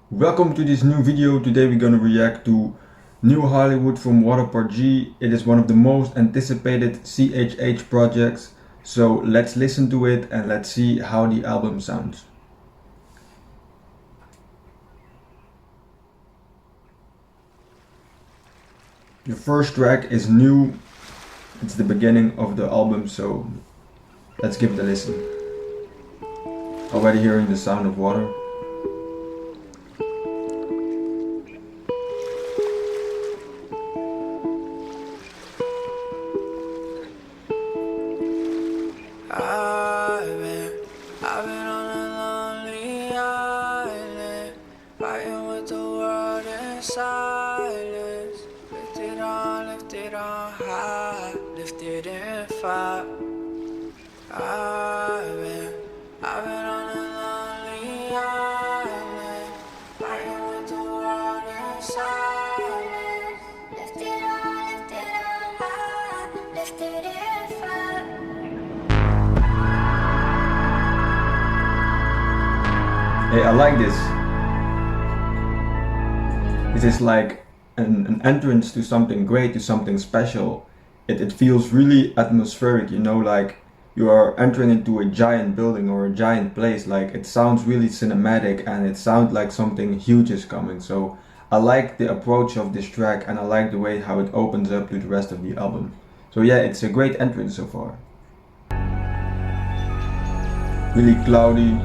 Welcome to this new video. Today we're gonna react to New Hollywood from Whaturpg. It is one of the most anticipated CHH projects. So let's listen to it and let's see how the album sounds. The first track is new. It's the beginning of the album, so let's give it a listen. Already hearing the sound of water. I've been on a lonely island, fighting with the world in silence. Lift it on high, lift it in fire. I've been on a lonely island, fighting with the world in silence. Lift it on high, lift it in fire. Hey, I like this. This is like an entrance to something great, to something special. It feels really atmospheric, you know, like you are entering into a giant building or a giant place. Like it sounds really cinematic and it sounds like something huge is coming. So I like the approach of this track and I like the way how it opens up to the rest of the album. So yeah, it's a great entrance so far. Really cloudy.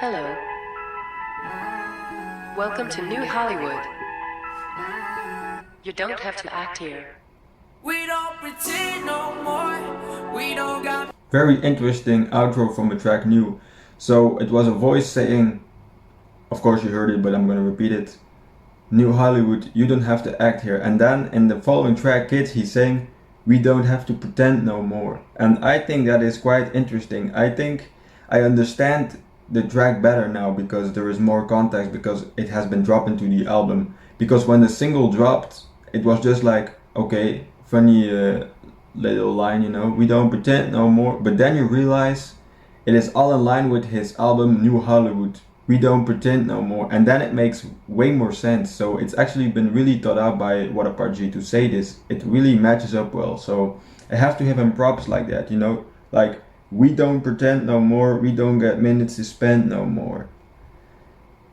Hello. Welcome to New Hollywood. You don't have to act here. We don't pretend no more. We don't got. Very interesting outro from the track New. So it was a voice saying, of course you heard it, but I'm gonna repeat it. New Hollywood, you don't have to act here. And then in the following track, Kids, he's saying, we don't have to pretend no more. And I think that is quite interesting. I think I understand the track better now because there is more context, because it has been dropped into the album. Because when the single dropped, it was just like, okay, funny little line, you know, we don't pretend no more. But then you realize it is all in line with his album New Hollywood. We don't pretend no more, and then it makes way more sense. So it's actually been really thought out by Whaturpg to say this. It really matches up well. So I have to give him props like that, you know, like we don't pretend no more, we don't get minutes to spend no more.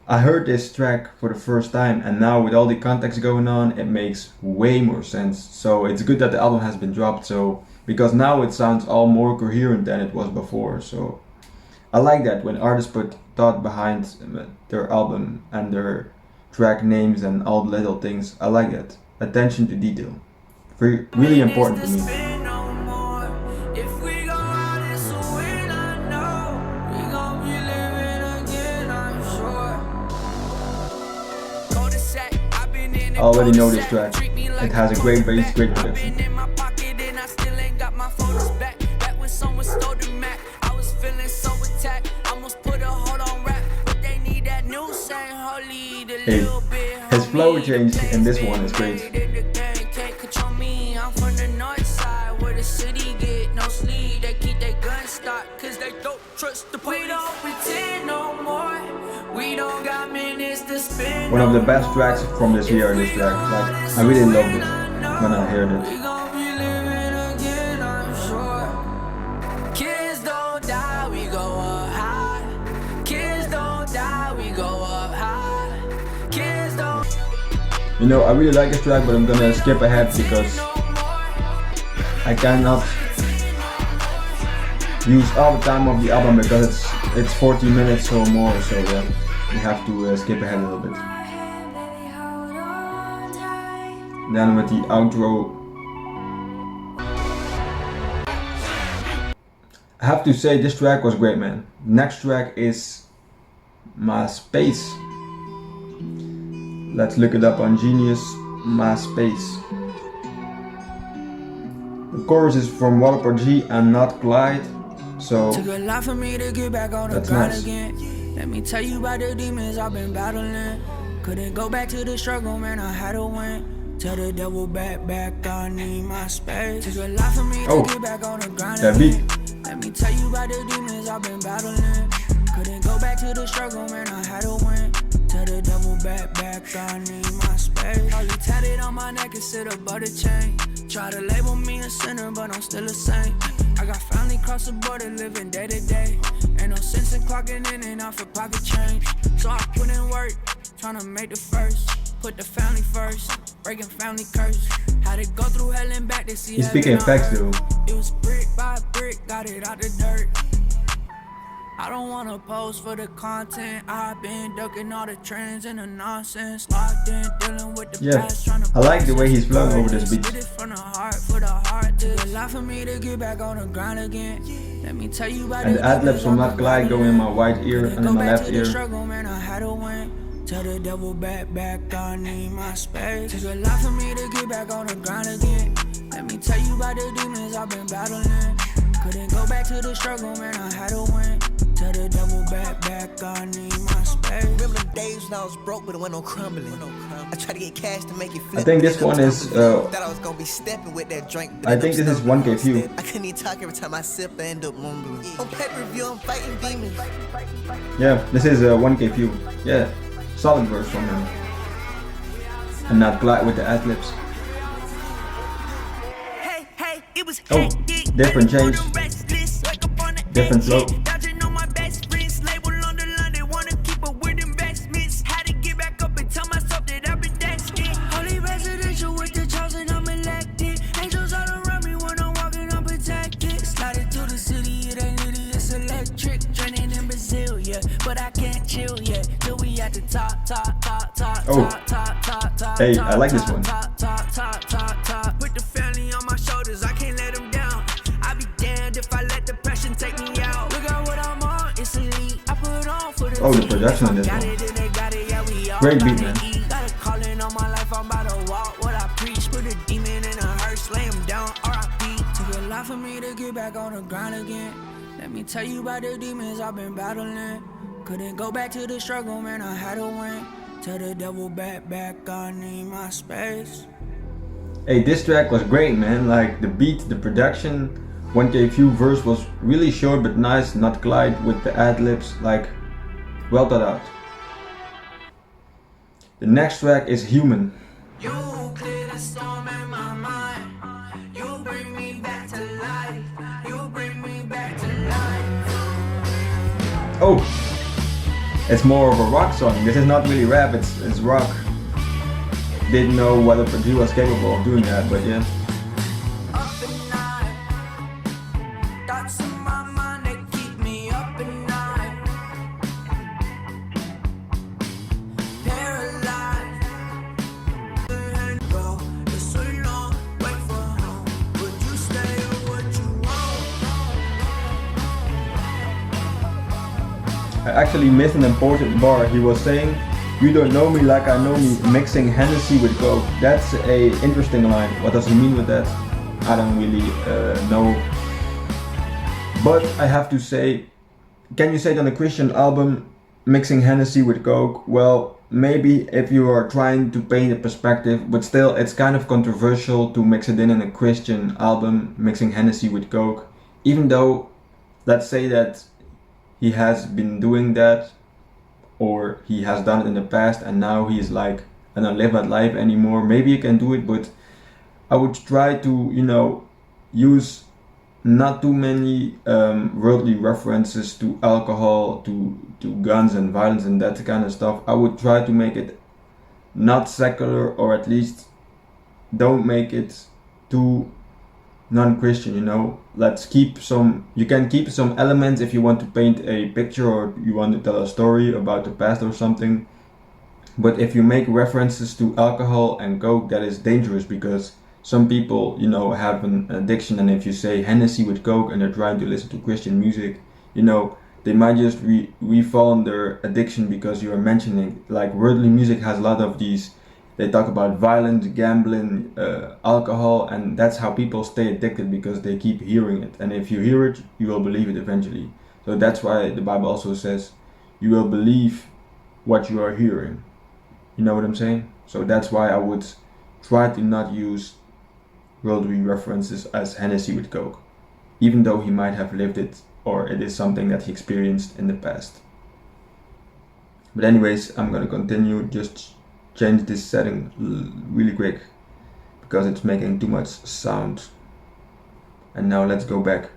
I heard this track for the first time and now with all the context going on, it makes way more sense. So it's good that the album has been dropped, so because now it sounds all more coherent than it was before. So I like that when artists put thought behind their album and their track names and all the little things. I like that. Attention to detail. Really important to me. I already know this track. It has a great bass, great production. Hey, his flow change in this one is great. One of the best tracks from this year, this track. Like, I really loved it when I heard it. Kids don't die, we go up high. Kids don't die, we go up high. Kids don't. You know, I really like this track, but I'm gonna skip ahead because I cannot use all the time of the album because it's 40 minutes or more, so yeah, we have to skip ahead a little bit. Then with the outro, I have to say this track was great, man. Next track is My Space. Let's look it up on Genius. My Space. The chorus is from Whaturpg and not Clyde, so took a lot for me to get back on the that's grind nice. again. Let me tell you about the demons I've been battling. Couldn't go back to the struggle, man, I had to win. Tell the devil back, I need my space. Took a lot for me to get back on the grind that again. beat. Let me tell you about the demons I've been battling. Couldn't go back to the struggle, man, I had to win. Tell the devil back, I need my space. All you tatted on my neck instead of butter chain. Try to label me a sinner, but I'm still a saint. I got family cross the border, living day to day. Ain't no sense in clocking in and out for pocket change. So I put in work, tryna make the first. Put the family first, breaking family curse. Had to go through hell and back to see. He's speaking facts though. It was brick by brick, got it out the dirt. I don't wanna pose for the content. I've been ducking all the trends and the nonsense. Locked in, dealing with the past, trying to I like the way he's flowing over this beat. from the heart for the heart. Took a lot for me to get back on the grind again. Let me tell you about And the ad-libs from Not Clyde go in my right ear and in my left ear. Struggle, man, I had to win. Tell the devil back, I need my space. Took a lot for me to get back on the grind again. Let me tell you about the demons I've been battling. Couldn't go back to the struggle, man, I had to win. Tell the devil back, I need my space. Remember the days when I was broke, but it went on crumbling. I tried to get cash to make it flip. I think this one is, thought I was gonna be stepping with that drink. I think this is 1K view. I couldn't even talk every time I sip, I end up mumbling. On pay-per-view, I'm fighting demons. Yeah, this is 1K view. Yeah, solid verse from him. And Not Clyde with the ad-libs. Oh, different change, different flow. Oh, hey, I like this one. Put the family on my shoulders, I can't let them down. I be damned if I let depression take me out. Look at what I'm on, it's elite. I put on for the Oh, the production on this one. Great beat, man. Got a calling on my life, I'm about to walk what I preach. Put a demon in a hearse, lay him down, R.I.P. Took a lot for me to get back on the grind again. Let me tell you about the demons I've been battling. Couldn't go back to the struggle, man, I had to win. Tell the devil back, I need my space. Hey, this track was great, man. Like the beat, the production, 1K view verse was really short but nice. Not Clyde with the ad-libs, like well thought out. The next track is Human. You clear the storm in my mind. You bring me back to life. You bring me back to life. Oh, it's more of a rock song. This is not really rap, it's rock. Didn't know Whaturpg was capable of doing that, but yeah. Up at night. Thoughts in my mind, they keep me up at night. Paralyzed. And go, it's so long, wait for home. Would you stay or would you I actually missed an important bar. He was saying, "You don't know me like I know me, mixing Hennessy with Coke." That's a interesting line. What does he mean with that? I don't really know. But I have to say, can you say it on a Christian album, mixing Hennessy with Coke? Well, maybe if you are trying to paint a perspective, but still it's kind of controversial to mix it in a Christian album, mixing Hennessy with Coke. Even though, let's say that he has been doing that, or he has done it in the past and now he's like, I don't live that life anymore. Maybe you can do it, but I would try to, use not too many worldly references to alcohol, to guns and violence and that kind of stuff. I would try to make it not secular, or at least don't make it too non-Christian, Let's keep you can keep some elements if you want to paint a picture or you want to tell a story about the past or something. But if you make references to alcohol and coke, that is dangerous, because some people, have an addiction, and if you say Hennessy with coke and they're trying to listen to Christian music, they might just re-fall on their addiction because you are mentioning, like, worldly music has a lot of these, they talk about violence, gambling, alcohol, and that's how people stay addicted, because they keep hearing it. And if you hear it, you will believe it eventually. So that's why the Bible also says you will believe what you are hearing. You know what I'm saying? So that's why I would try to not use worldly references as Hennessy with coke, even though he might have lived it, or it is something that he experienced in the past. But anyways, I'm gonna continue, just change this setting really quick because it's making too much sound. And now let's go back.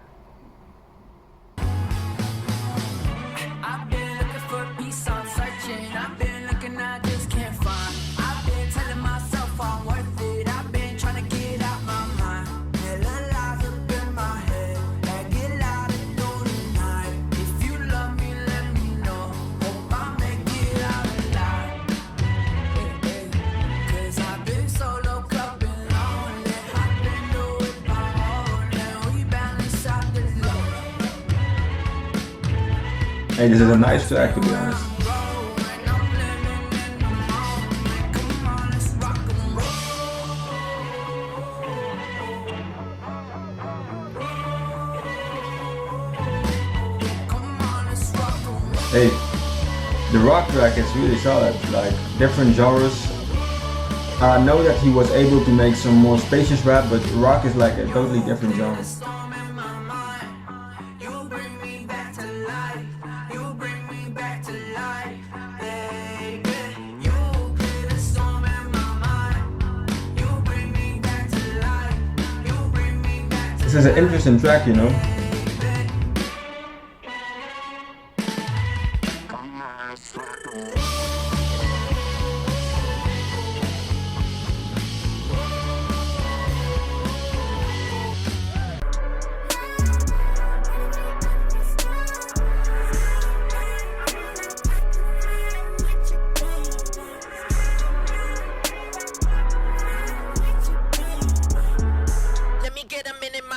I've been looking for peace, I'm searching. I've been looking, I just can't find. I've been telling myself I'm worth it. I've been trying to get out my mind. Hella lies up in my head that get louder through the night. If you love me, let me know. Hope I make it out alive. Cause I've been so low, up and lonely. I've been doing my own, and we balance out the love. Hey, this is a nice track, to be honest. Hey, the rock track is really solid, like different genres. I know that he was able to make some more spacious rap, but rock is like a totally different genre. This is an interesting track, Let me get a minute, ma.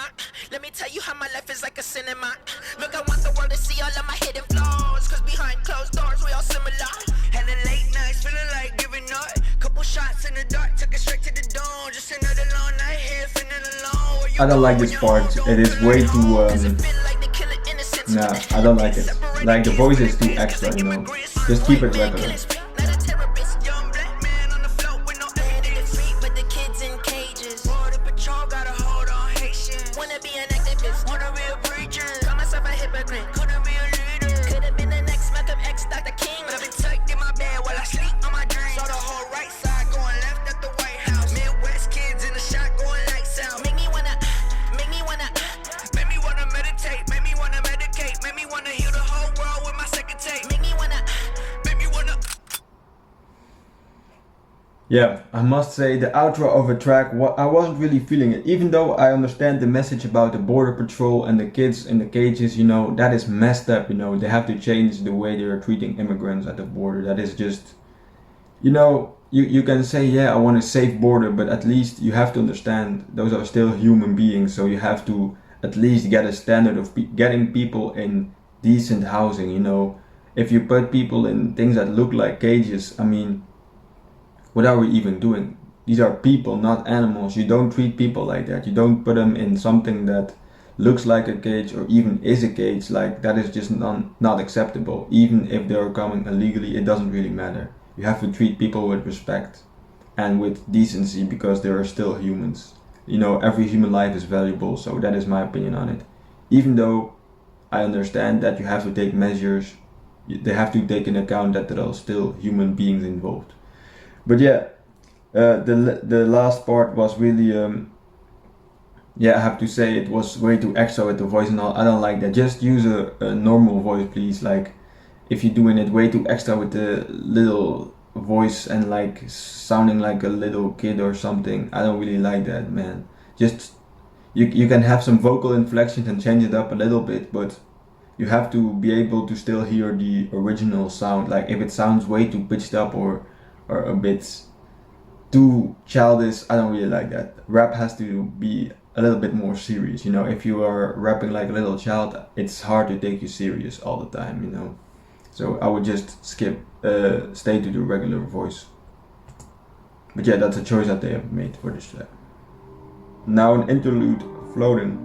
Let me tell you how my life is like a cinema. Look, I want the world to see all of my hidden flaws. Cause behind closed doors, we all similar. And the late nights, feeling like giving up. Couple shots in the dark, took it straight to the dawn. Just another long night here, feeling alone. I don't like this part. It is way too, nah, I don't like it. Like, the voice is too extra, Just keep it regular. Yeah, I must say the outro of a track, I wasn't really feeling it. Even though I understand the message about the border patrol and the kids in the cages, that is messed up, They have to change the way they are treating immigrants at the border. That is just, you can say, yeah, I want a safe border, but at least you have to understand those are still human beings. So you have to at least get a standard of getting people in decent housing, If you put people in things that look like cages, what are we even doing? These are people, not animals. You don't treat people like that. You don't put them in something that looks like a cage or even is a cage. Like, that is just not acceptable. Even if they're coming illegally, it doesn't really matter. You have to treat people with respect and with decency, because they are still humans. Every human life is valuable, so that is my opinion on it. Even though I understand that you have to take measures, they have to take into account that there are still human beings involved. But yeah, the last part was really, I have to say it was way too extra with the voice and all. I don't like that. Just use a normal voice, please. Like, if you're doing it way too extra with the little voice and like sounding like a little kid or something, I don't really like that, man. Just, you can have some vocal inflections and change it up a little bit, but you have to be able to still hear the original sound. Like, if it sounds way too pitched up or or a bit too childish. I don't really like that. Rap has to be a little bit more serious, you know. If you are rapping like a little child, it's hard to take you serious all the time, you know. So I would just stay to the regular voice. But yeah, that's a choice that they have made for this track. Now an interlude, Floating.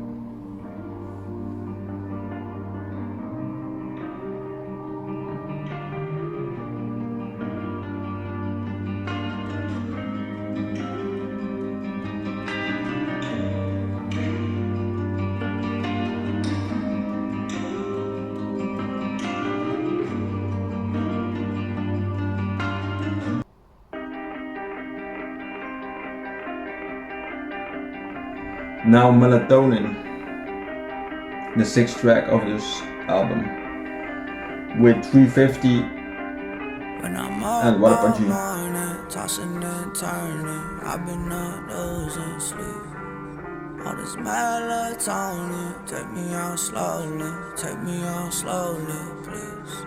Now Melatonin, the 6th track of this album, with 350 and Whaturpg. Tossing and turning, I've been up losing sleep. All this melatonin, take me out slowly, please.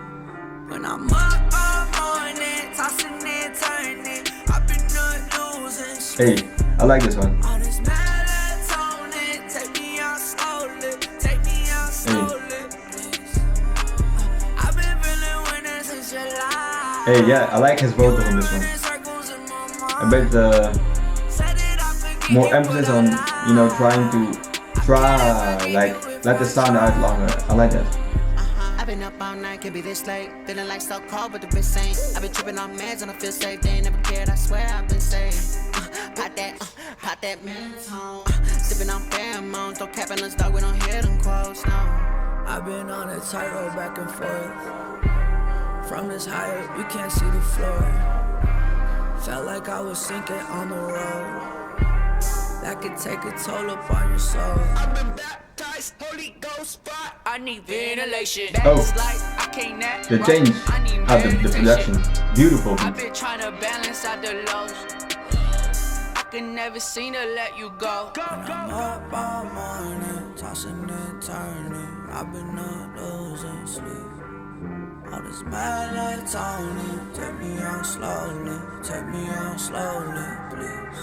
When I'm up all morning, tossing and turning, I've been up losing sleep. Hey, I like this one. All this melatonin, take me out slowly, please. I've been feeling winning since July. Hey, yeah, I like his vocal on this one. A bit more emphasis on, you know, trying to like let the sound out longer. I like that. I've been up all night, can't be this late. Feeling like so cold, but the bitch ain't. I've been tripping on meds and I feel safe. They ain't never cared, I swear I've been safe. Pop that Melatonin. Sipping on pheromones, don't cap in us, dog, we don't hear them quotes, no. I've been on a tightrope back and forth. From this higher, you can't see the floor. Felt like I was sinking on the road. That could take a toll upon your soul. I've been baptized, Holy Ghost fire. I need ventilation. Oh, I can't act the right. change I need of the production. Beautiful I've beat. been trying to balance out the lows. I can never seem to let you go. When I'm up all morning, tossing and turning, I've been up losing sleep. All this melatonin, take me out slowly, please.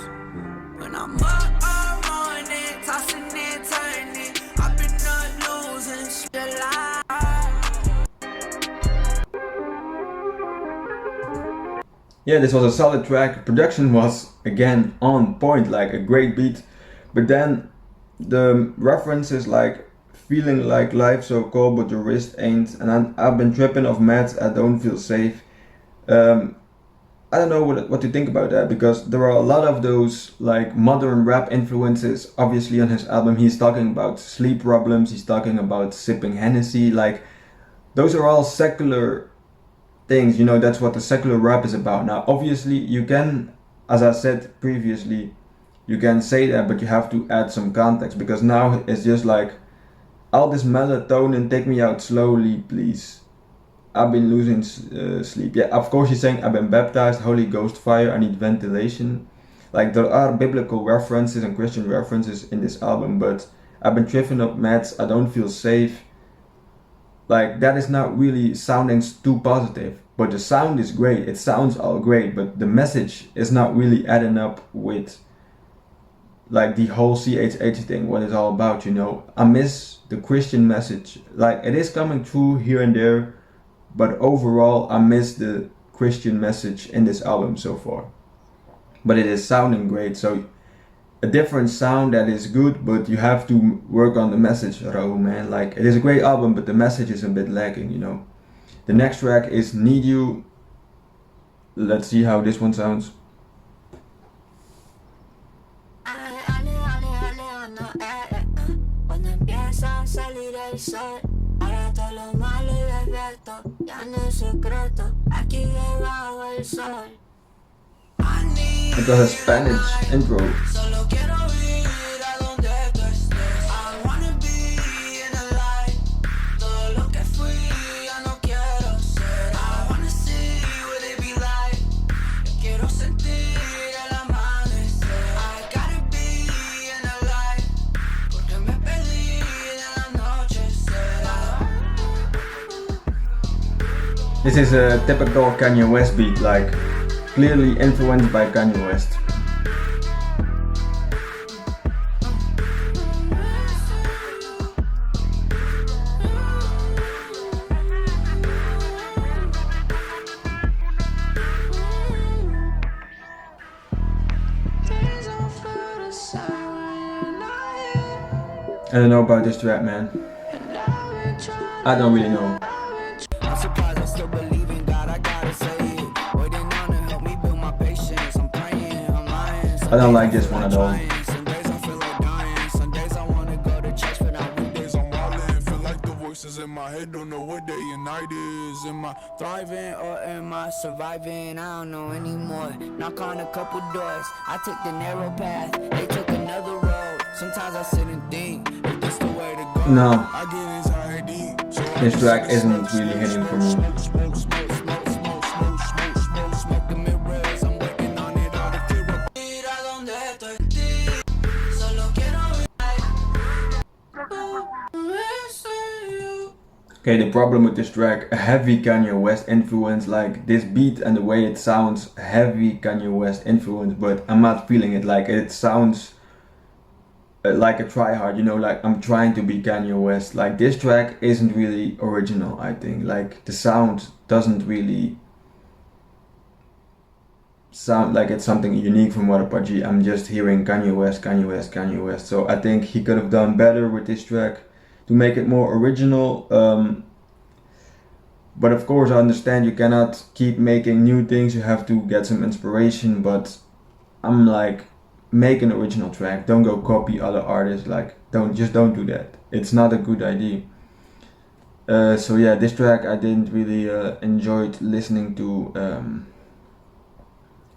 When I'm up all morning, tossing and turning, I've been up losing July. Yeah, this was a solid track. Production was again on point, like a great beat. But then the references like feeling like life so cold but your wrist ain't, and I've been tripping off meds, I don't feel safe. I don't know what to think about that, because there are a lot of those like modern rap influences obviously on his album. He's talking about sleep problems, he's talking about sipping Hennessy, like those are all secular things, you know. That's what the secular rap is about. Now obviously you can, as I said previously, you can say that, but you have to add some context, because now it's just like all this melatonin, take me out slowly please, I've been losing sleep. Yeah, of course he's saying I've been baptized, Holy Ghost fire, I need ventilation. Like there are biblical references and Christian references in this album, but I've been tripping up meds, I don't feel safe. Like that is not really sounding too positive, but the sound is great, it sounds all great, but the message is not really adding up with like the whole CHH thing, what it's all about, you know. I miss the Christian message. Like it is coming through here and there, but overall I miss the Christian message in this album so far. But it is sounding great, so a different sound that is good, but you have to work on the message, Raoul, man. Like it is a great album, but the message is a bit lacking, you know. The next track is Need You. Let's see how this one sounds. It was a Spanish intro. This is a typical Kanye West beat, like clearly influenced by Kanye West. I don't know about this track, man. I don't really know. I'm surprised I still believe in God, I gotta say it. Waiting on to help me build my patience. I'm praying, I'm lying. I don't like this one at all. Some days I feel like dying. Some days I wanna go to church, but on weekdays I'm wildin'. Feel like the voices in my head don't know what day and night is. Am I thriving or am I surviving? I don't know anymore. Knock on a couple doors. I took the narrow path. They took another road. Sometimes I sit and think if this the way to go. No. I get anxiety. This track isn't really hitting for me. Okay, the problem with this track, a heavy Kanye West influence, like this beat and the way it sounds, heavy Kanye West influence, but I'm not feeling it. Like it sounds like a try-hard, you know, like I'm trying to be Kanye West. Like this track isn't really original, I think. Like the sound doesn't really sound like it's something unique from Whaturpg. I'm just hearing Kanye West, Kanye West, Kanye West. So I think he could have done better with this track to make it more original. But of course I understand you cannot keep making new things, you have to get some inspiration, but I'm like, make an original track, don't go copy other artists, like don't do that. It's not a good idea. So yeah, this track I didn't really enjoyed listening to,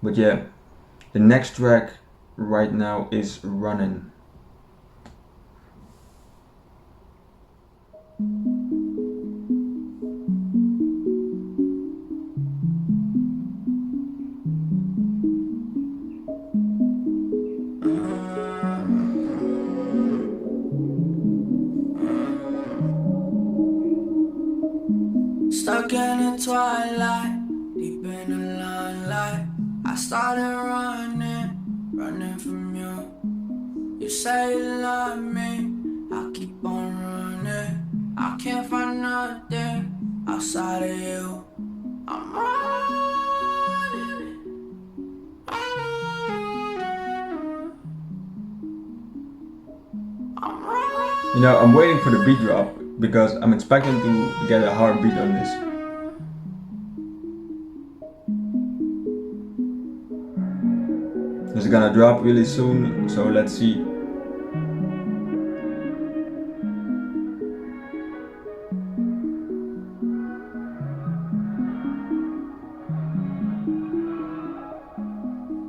but yeah, the next track right now is Running. Stuck in the twilight, deep in the limelight. I started running from you. You say you love me, I keep on running. I can't find nothing outside of you. I'm running. You know, I'm waiting for the beat drop because I'm expecting to get a hard beat on this. It's gonna drop really soon, so let's see.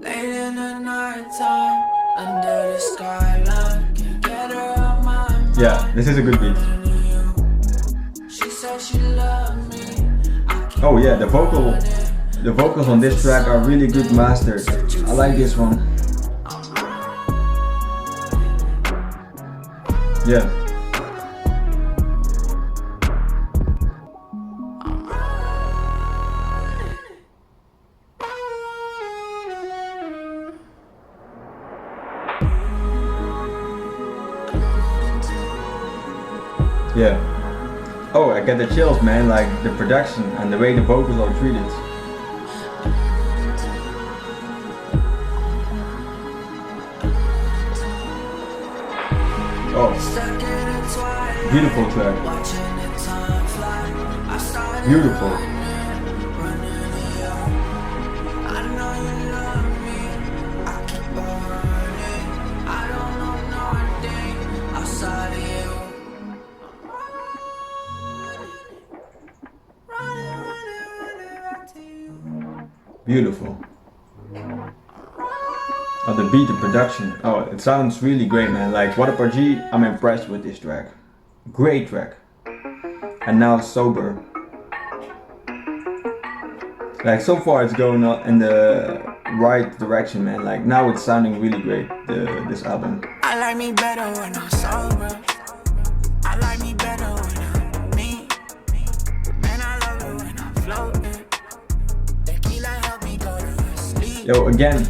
Late in the night time, under the skyline, can't get her out my mind. Yeah, this is a good beat. She said she loved me. Oh yeah, the vocals on this track are really good mastered. I like this one. Yeah. Yeah. Oh, I get the chills, man, like the production and the way the vocals are treated. Oh, beautiful track. Beautiful. Beautiful. Oh, the beat, the production. Oh, it sounds really great, man. Like Whaturpg, I'm impressed with this track. Great track. And now Sober. Like so far it's going in the right direction, man. Like now it's sounding really great, this album. I like me better when I'm sober. I like me better when I'm me. Man, I love it when I'm floating. Tequila help me go to Yo, again,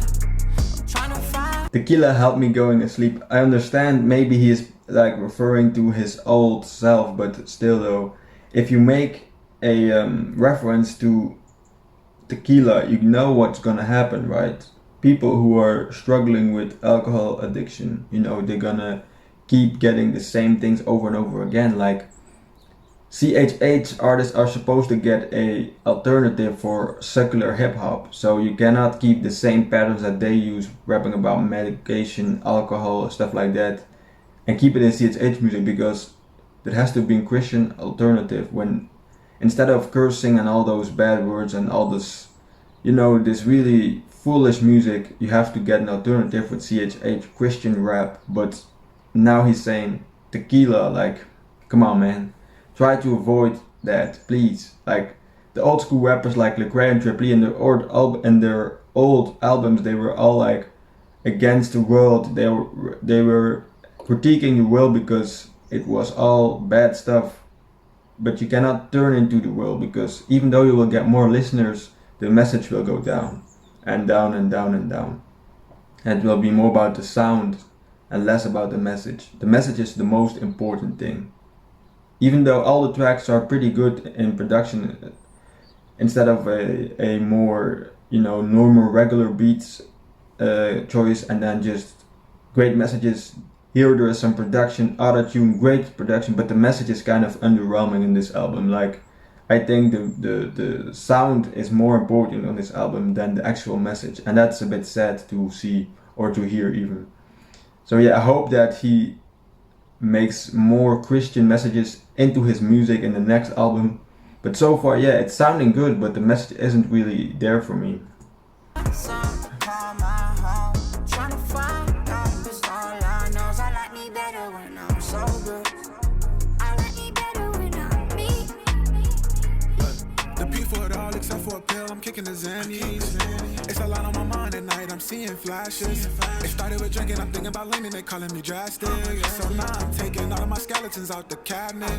Trying to find tequila helped me going to sleep. I understand maybe he's like referring to his old self, but still though, if you make a reference to tequila, you know what's gonna happen, right? People who are struggling with alcohol addiction, you know, they're gonna keep getting the same things over and over again. Like CHH artists are supposed to get a alternative for secular hip hop, so you cannot keep the same patterns that they use, rapping about medication, alcohol, stuff like that, and keep it in CHH music, because there has to be a Christian alternative. When instead of cursing and all those bad words and all this, you know, this really foolish music, you have to get an alternative with CHH, Christian rap. But now he's saying tequila, like, come on, man. Try to avoid that, please. Like the old school rappers like Lecrae and Triple E in their old albums, they were all like against the world. They were critiquing the world because it was all bad stuff. But you cannot turn into the world, because even though you will get more listeners, the message will go down and down and down and down. And it will be more about the sound and less about the message. The message is the most important thing. Even though all the tracks are pretty good in production, instead of a more, you know, normal regular beats choice and then just great messages. Here there is some production, auto-tune, great production, but the message is kind of underwhelming in this album. Like, I think the sound is more important on this album than the actual message, and that's a bit sad to see or to hear even. So yeah, I hope that he makes more Christian messages into his music in the next album. But so far, yeah, it's sounding good, but the message isn't really there for me. some, call my home. Trying to find out this all I know is I like me better when I'm sober. I like me better when I'm me. The P for it all except for a pill, I'm kicking the Xannies. It's a lot on my mind at night, I'm seeing flashes. It started with drinking, I'm thinking about leaning, they calling me drastic. So now I'm taking all of my skeletons out the cabinet.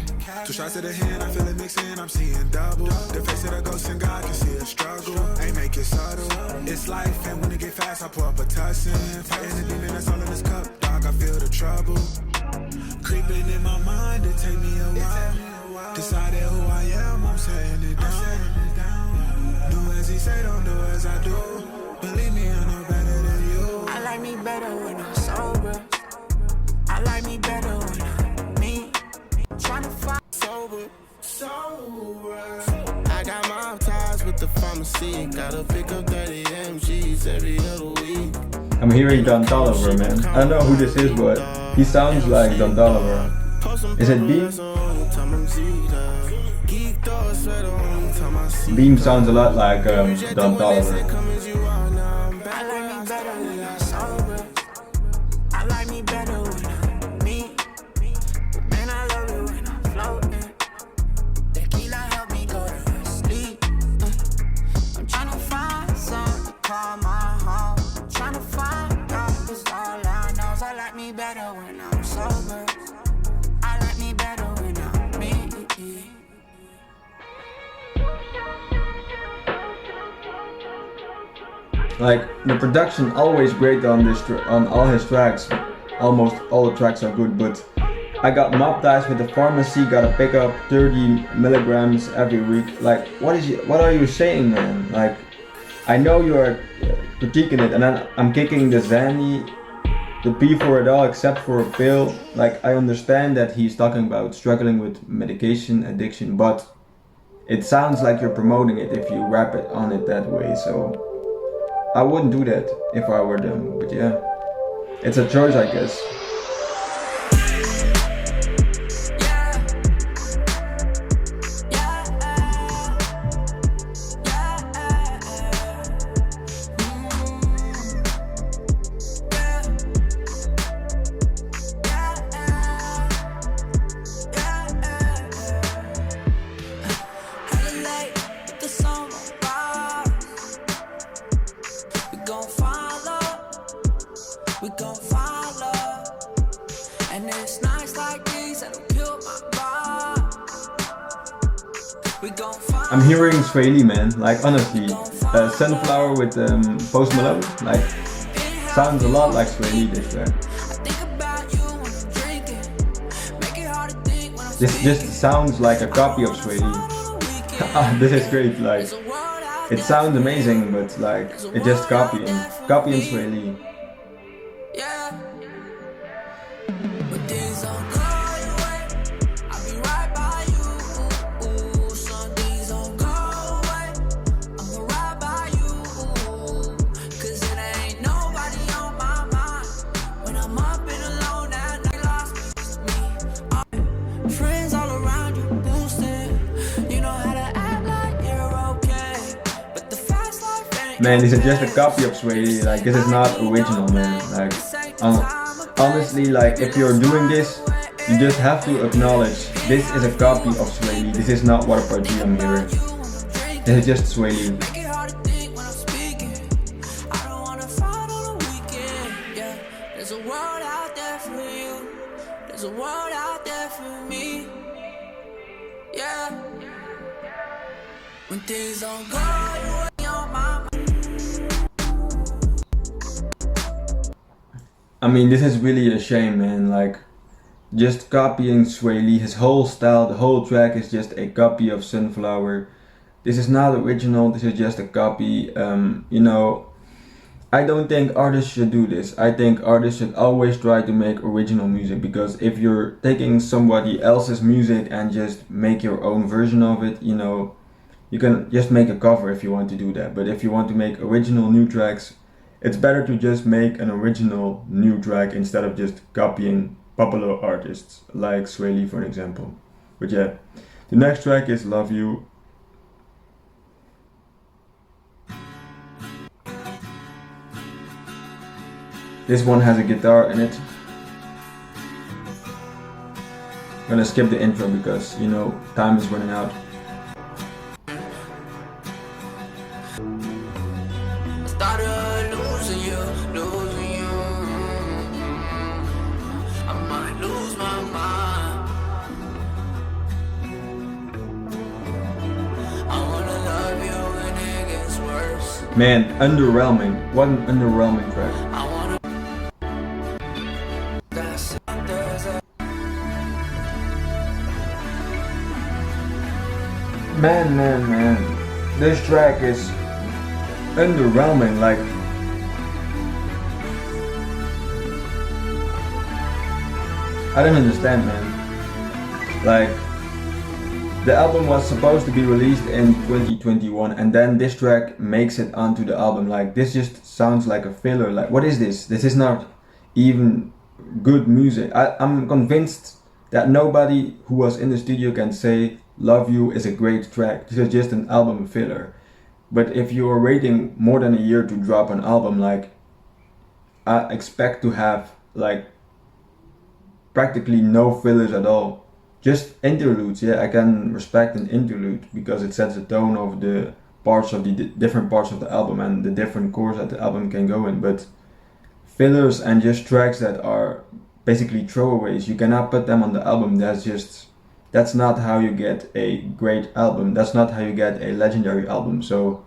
2 shots to the hand, I feel it mixing, I'm seeing double. The face of the ghost and God can see a struggle. Ain't make it subtle, it's life, and when it get fast, I pour up a tussin. Fighting the demon that's all in this cup, dog, I feel the trouble. Creeping in my mind, it take me a while. Decided who I am, I'm setting it down. Do as he say, don't do as I do. Believe me, I know better than you. I like me better when I'm sober. I like me better when I'm me. Trying to find Sober. I got my ties with the pharmacy. Gotta pick up 30 MGs every other week. I'm hearing Don Toliver, man. I don't know who this is, but he sounds like Don Toliver. Is it Beam? Beam sounds a lot like Don Toliver. I like me better when I'm sober. I like me better when I'm me. Man, I love it when I'm floating. Tequila help me go to sleep. I'm trying to find something to call my home. Trying to find out this all I know is I like me better when I'm sober. I like me better when I'm me. Like the production always great on on all his tracks. Almost all the tracks are good, but I got baptized with the pharmacy, gotta pick up 30 milligrams every week. Like what are you saying, man? Like I know you are critiquing it, and then I'm kicking the Xanny, the P for it all except for a pill. Like I understand that he's talking about struggling with medication addiction, but it sounds like you're promoting it if you rap it on it that way. So I wouldn't do that if I were them, but yeah, it's a choice, I guess. I'm hearing Israeli, man, like honestly. Sunflower with Post Malone. Like, sounds a lot like Sway Lee, this track. This just sounds like a copy of Sway Lee. This is great. Like, it sounds amazing, but like it just copying Sway Lee. Man, this is just a copy of Sway Lee. Like, this is not original, man. Like, honestly, like, if you're doing this, you just have to acknowledge this is a copy of Sway Lee. This is not Whaturpg I'm hearing. This is just Sway Lee. There's a world out there for you. There's a world out there for me. Yeah. When things don't go your way on my mind. I mean, this is really a shame, man. Like, just copying Sway Lee, his whole style, the whole track is just a copy of Sunflower. This is not original, this is just a copy. You know, I don't think artists should do this. I think artists should always try to make original music, because if you're taking somebody else's music and just make your own version of it, you know, you can just make a cover if you want to do that. But if you want to make original new tracks, it's better to just make an original new track instead of just copying popular artists like Sway Lee, for example. But yeah, the next track is Love You. This one has a guitar in it. I'm gonna skip the intro because, you know, time is running out. Started losing you. I might lose my mind. I wanna love you when it gets worse. Man, underwhelming. What an underwhelming track. I wanna. Man. This track is underwhelming. Like, I don't understand, man. Like, the album was supposed to be released in 2021, and then this track makes it onto the album. Like, this just sounds like a filler. Like, what is this? This is not even good music. I'm convinced that nobody who was in the studio can say Love You is a great track. This is just an album filler. But if you are waiting more than a year to drop an album, like, I expect to have like practically no fillers at all. Just interludes. Yeah, I can respect an interlude because it sets the tone of the parts of the different parts of the album and the different chords that the album can go in. But fillers and just tracks that are basically throwaways, you cannot put them on the album. That's not how you get a great album. That's not how you get a legendary album. So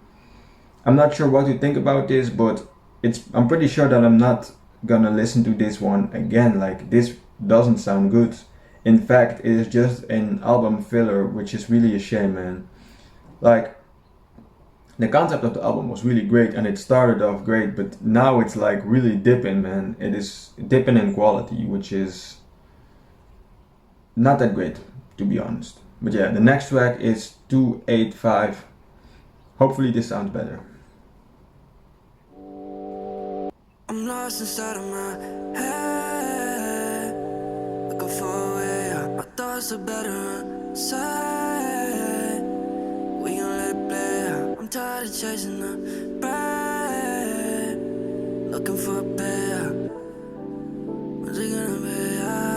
I'm not sure what to think about this, but I'm pretty sure that I'm not gonna listen to this one again. Like, this doesn't sound good. In fact, it is just an album filler, which is really a shame, man. Like, the concept of the album was really great and it started off great, but now it's like really dipping, man. It is dipping in quality, which is not that great, to be honest. But yeah, the next track is 285. Hopefully this sounds better. I'm lost inside of my head, looking for a way out. My thoughts are better inside. We gon' let it play out. I'm tired of chasing the bread, looking for a payout. When's it gonna be out?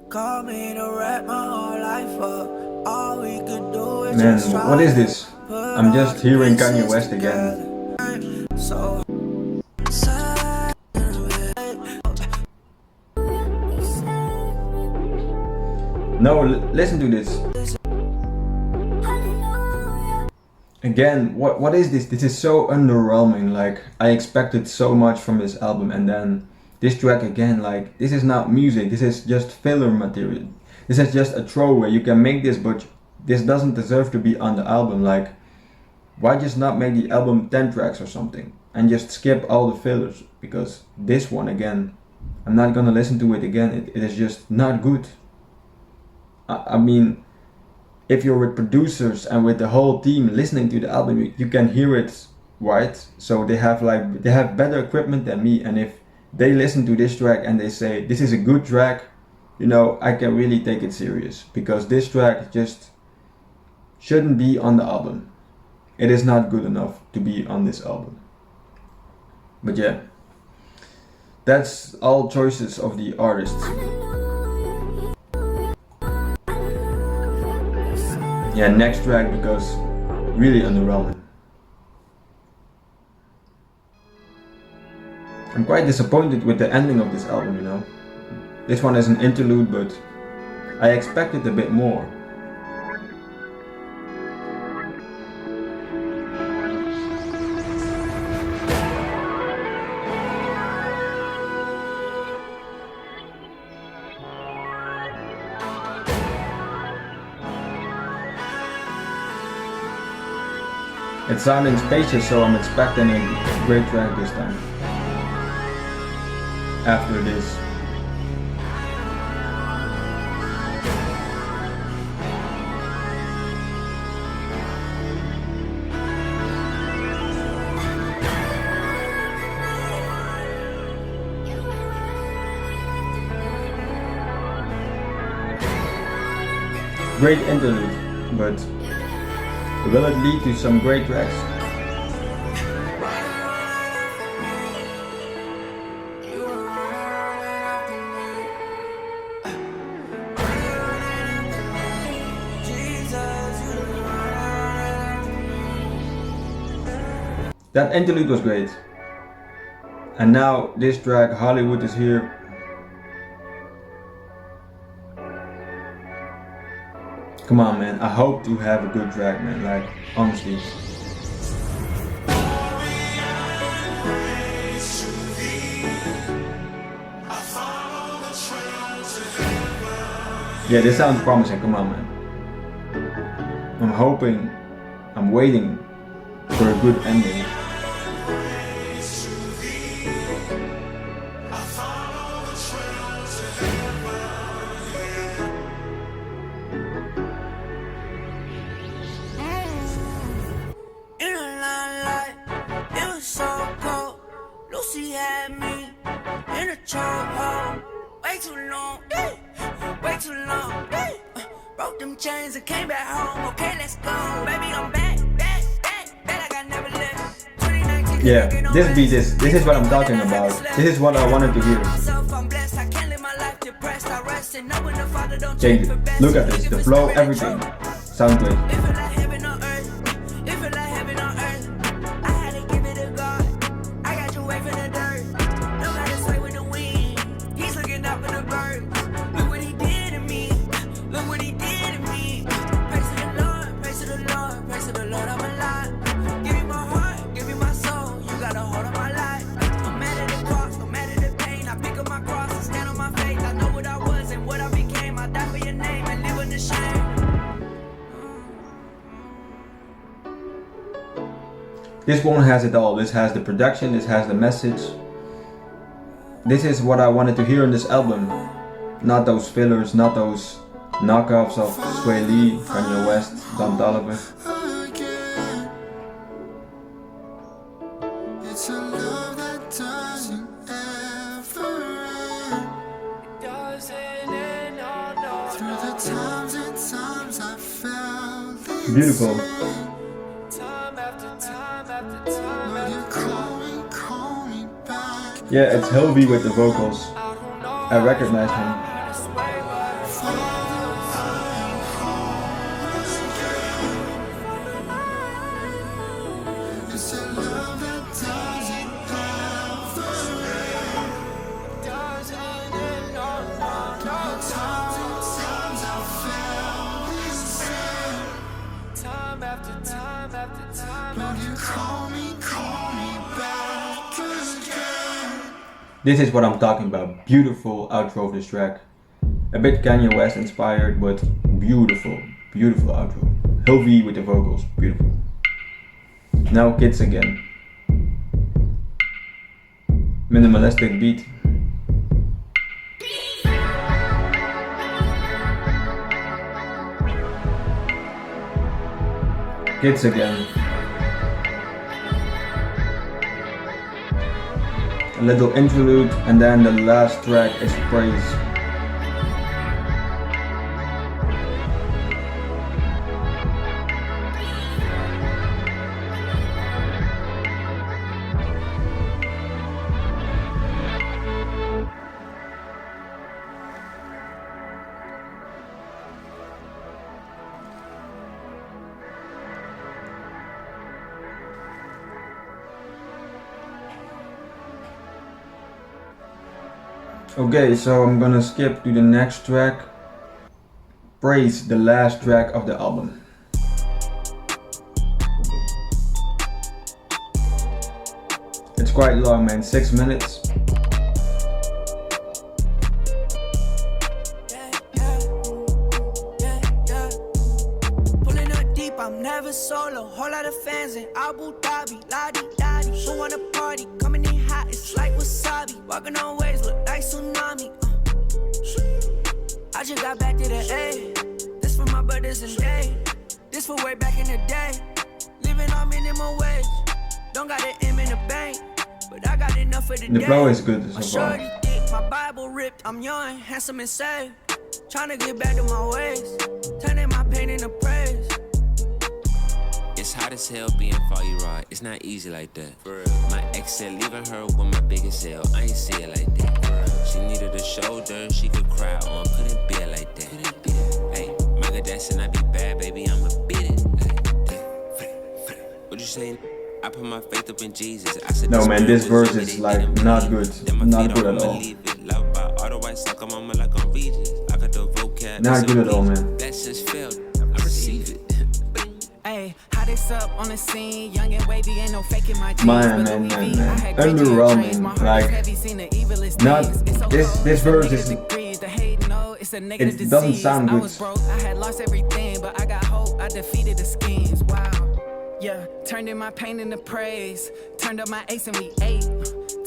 Call me to wrap my whole life up. All we could do is Man, just try. what is this? I'm just hearing Kanye West again. So No, listen to this. again, what is this? This is so underwhelming. Like, I expected so much from this album, and then this track again, like, this is not music, this is just filler material. This is just a throwaway. You can make this, but this doesn't deserve to be on the album. Like, why just not make the album 10 tracks or something and just skip all the fillers? Because this one, again, I'm not gonna listen to it again. It is just not good. I mean, if you're with producers and with the whole team listening to the album, you can hear it, right? So they have better equipment than me, and if they listen to this track and they say this is a good track, you know, I can really take it serious, because this track just shouldn't be on the album. It is not good enough to be on this album. But yeah, that's all choices of the artists. Yeah, next track, because really underwhelming. I'm quite disappointed with the ending of this album, you know. This one is an interlude, but I expected a bit more. It's sounding spacious, so I'm expecting a great track this time. After this. Great interlude, but will it lead to some great tracks? That interlude was great. And now this track, Hollywood, is here. Come on, man. I hope to have a good track, man. Like, honestly. Yeah, this sounds promising. Come on, man. I'm hoping, I'm waiting for a good ending. Way too long, broke them chains and came back home. Okay, let's go, baby, I'm back, like I never left. 2019. Yeah, this is what I'm talking about. This is what I wanted to hear. Take it. Look at this, the flow, everything. Sounds great. This one has it all. This has the production, this has the message. This is what I wanted to hear in this album. Not those fillers, not those knockoffs of Sway Lee, Kanye West, Don Toliver. Beautiful. Yeah, it's Hilby with the vocals. I recognize him. Time after time after This is what I'm talking about. Beautiful outro of this track. A bit Kanye West inspired, but beautiful, beautiful outro. Heavy with the vocals, beautiful. Now Kids again. Minimalistic beat. Kids again. A little interlude, and then the last track is Praise. Okay, so I'm gonna skip to the next track. Praise, the last track of the album. It's quite long, man, 6 minutes. Pulling up deep, I'm never solo. Whole lot of fans in Abu Dhabi, la-di-da-di. Who wanna party? Coming in hot, it's like wasabi. Walking on waves, look like tsunami. I just got back to the A. This for my brothers and they. This for way back in the day. Living on minimum wage. Don't got an M in the bank, but I got enough for the day. The flow is good My so far. shorty thick, my Bible ripped. I'm young, handsome and saved. Tryna get back to my ways. Turning my pain into praise. It's hot as hell being foggy rod. It's not easy like that. My ex said leaving her with my biggest sale. I ain't see it like that. She needed a shoulder and she could cry on. Couldn't be it like that. Hey, Michael Jackson, I be bad, baby. I'ma beat it. What you saying? I put my faith up in Jesus. I said, No man, this verse is like not good. Not good at all. Love by all the white soccer mama like I'm Regis. I got the vocab. Not good at all, man. That just failed. I receive it. Hey, how this up on the scene, young and wavy, ain't no faking my jeans. Man. Underwhelming. Like, not this verse is. It doesn't sound good. I had lost everything, but I got hope. I defeated the schemes. Wow. Yeah, turned in my pain into praise. Turned up my ace and we ate.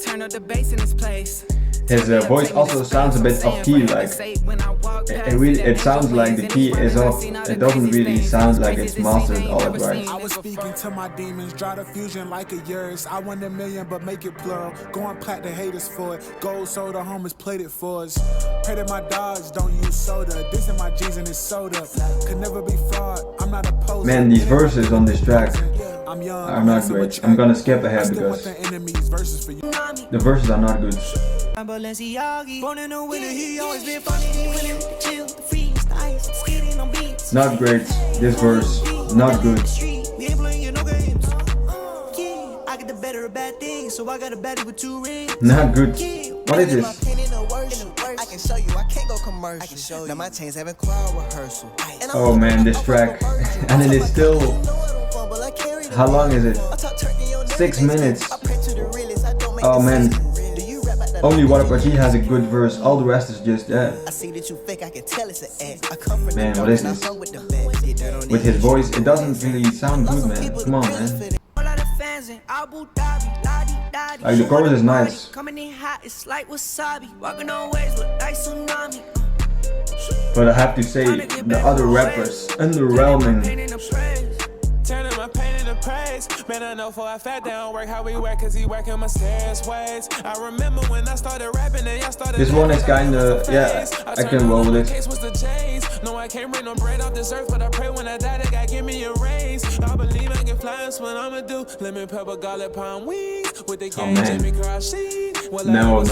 Turned up the bass in this place. His voice also sounds a bit off key, like it sounds like the key is off. It doesn't really sound like it's mastered all that right. I was speaking to my demons, draw the fusion like a yours. I want a million, but make it plural. Go and plat the haters for it. Gold soda, homies played it for us. Pray that my dogs don't use soda. This in my jeans and it's soda. Could never be fraud. I'm not opposed. Man, these verses on this track I'm young, are not great. I'm gonna skip ahead because the verses are not good. Not great. This verse, not good. Not good. What is this? I can show you, I can't go commercial. Now my chains having choir rehearsal. Oh man, this track. And it is still. How long is it? 6 minutes. Oh man. Only Whaturpg has a good verse. All the rest is just that. Man, what is this? With his voice, it doesn't really sound good, man. Come on, man. Like the chorus is nice. But I have to say, the other rappers, underwhelming. Turning my pain into praise. Man, I know for a fact they don't work how we work, cause he working my stairs ways. I remember when I started rapping and y'all started. This one is kinda, yeah, I can roll with it. No, I can't bring no bread off this earth, but I pray when I die, that God give me a raise. I believe I can fly, that's what I'ma do. Lemon pepper, garlic, palm wings. With the game, Jimmy Cross sheet. No.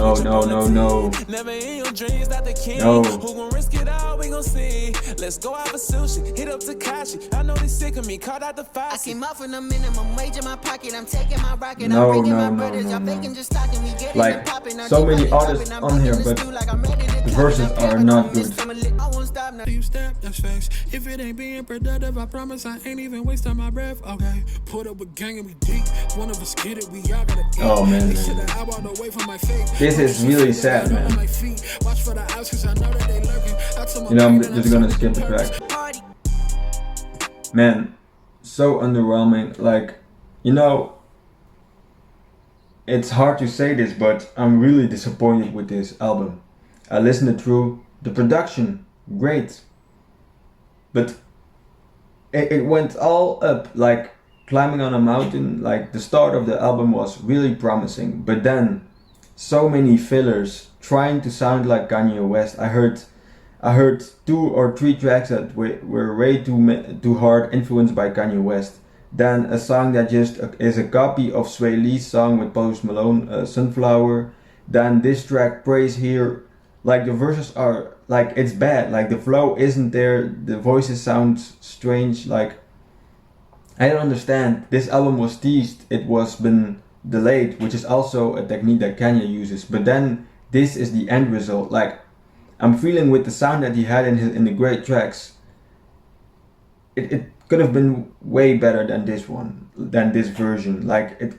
Never in your dreams, not the king. No. Who gon' risk it all, we gon' see. Let's go out for sushi, hit up Takashi. I know they sick of me, caught out the fire. I came out from the minimum wage in my pocket. I'm taking my rocket. No. I'm bringing my brothers. Y'all faking just stocking me. Getting Like, it popping. so many artists on here, but The verses are not good. I won't stop now. You step, that's facts. If it ain't being productive, I promise I ain't even wasting my breath. Okay, put up a gang and we deep. One of us get it, we all gotta eat. Oh man, They said that I walked away from my fate. this is really sad, man. Watch for the outs 'cause I know that they lurking. You know, I'm just gonna skip the track. Man, so underwhelming. Like, you know, it's hard to say this, but I'm really disappointed with this album. I listened it through. The production, great. But it went all up, like climbing on a mountain. Like, the start of the album was really promising. But then, so many fillers trying to sound like Kanye West. I heard 2 or 3 tracks that were way too hard, influenced by Kanye West. Then a song that just is a copy of Sway Lee's song with Post Malone, Sunflower. Then this track, Praise Here. Like, the verses are, like, it's bad. Like, the flow isn't there. The voices sound strange. Like, I don't understand. This album was teased. It was been delayed, which is also a technique that Kanye uses. But then this is the end result. Like, I'm feeling with the sound that he had in the great tracks, it could have been way better than this one, than this version. Like, it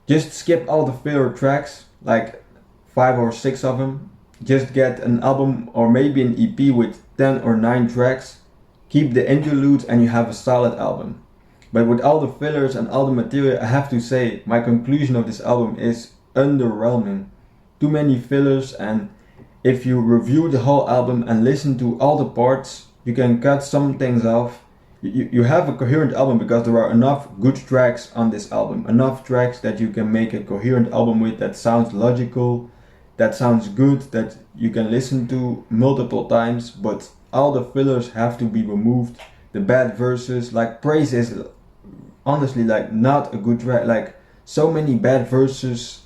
just skip all the filler tracks, like 5 or 6 of them. Just get an album or maybe an EP with 10 or 9 tracks. Keep the interludes and you have a solid album. But with all the fillers and all the material, I have to say my conclusion of this album is underwhelming. Too many fillers, and if you review the whole album and listen to all the parts, you can cut some things off. You have a coherent album because there are enough good tracks on this album. Enough tracks that you can make a coherent album with that sounds logical, that sounds good, that you can listen to multiple times. But all the fillers have to be removed. The bad verses, like Praise is honestly like not a good track. Like, so many bad verses.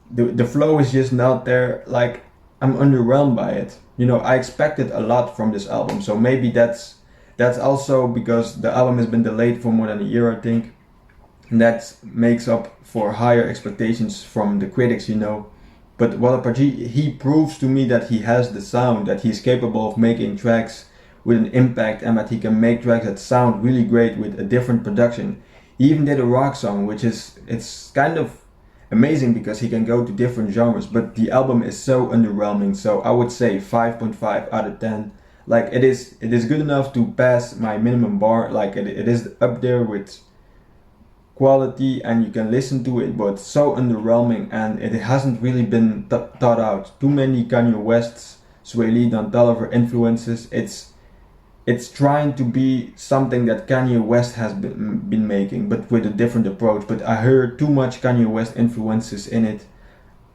The flow is just not there. Like, I'm underwhelmed by it. You know, I expected a lot from this album, so maybe that's also because the album has been delayed for more than a year, I think. And that makes up for higher expectations from the critics, you know. But Whaturpg, he proves to me that he has the sound, that he's capable of making tracks with an impact, and that he can make tracks that sound really great with a different production. He even did a rock song, which it's kind of amazing because he can go to different genres, but the album is so underwhelming. So I would say 5.5 out of 10. Like, it is good enough to pass my minimum bar. Like, it is up there with quality and you can listen to it, but so underwhelming, and it hasn't really been thought out. Too many Kanye West's, Sway Lee, Don Toliver influences. It's trying to be something that Kanye West has been making, but with a different approach. But I heard too much Kanye West influences in it.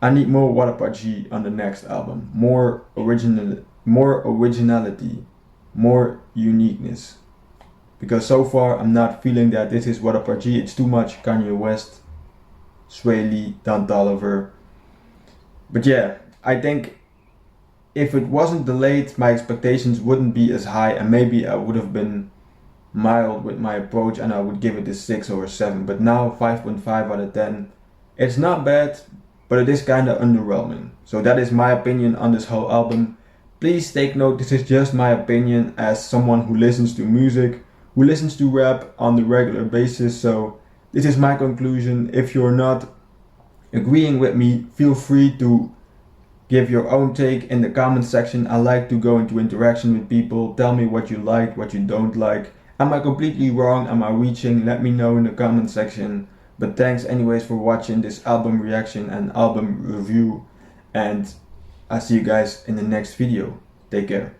I need more Whaturpg on the next album. More originality, more uniqueness. Because so far I'm not feeling that this is Whaturpg. It's too much Kanye West, Sway Lee, Don Toliver. But yeah, I think if it wasn't delayed, my expectations wouldn't be as high, and maybe I would have been mild with my approach and I would give it a 6 or a 7. But now 5.5 out of 10. It's not bad, but it is kind of underwhelming. So that is my opinion on this whole album. Please take note, this is just my opinion as someone who listens to music, who listens to rap on the regular basis. So this is my conclusion. If you're not agreeing with me, feel free to give your own take in the comment section. I like to go into interaction with people. Tell me what you like, what you don't like. Am I completely wrong? Am I reaching? Let me know in the comment section. But thanks anyways for watching this album reaction and album review. And I'll see you guys in the next video. Take care.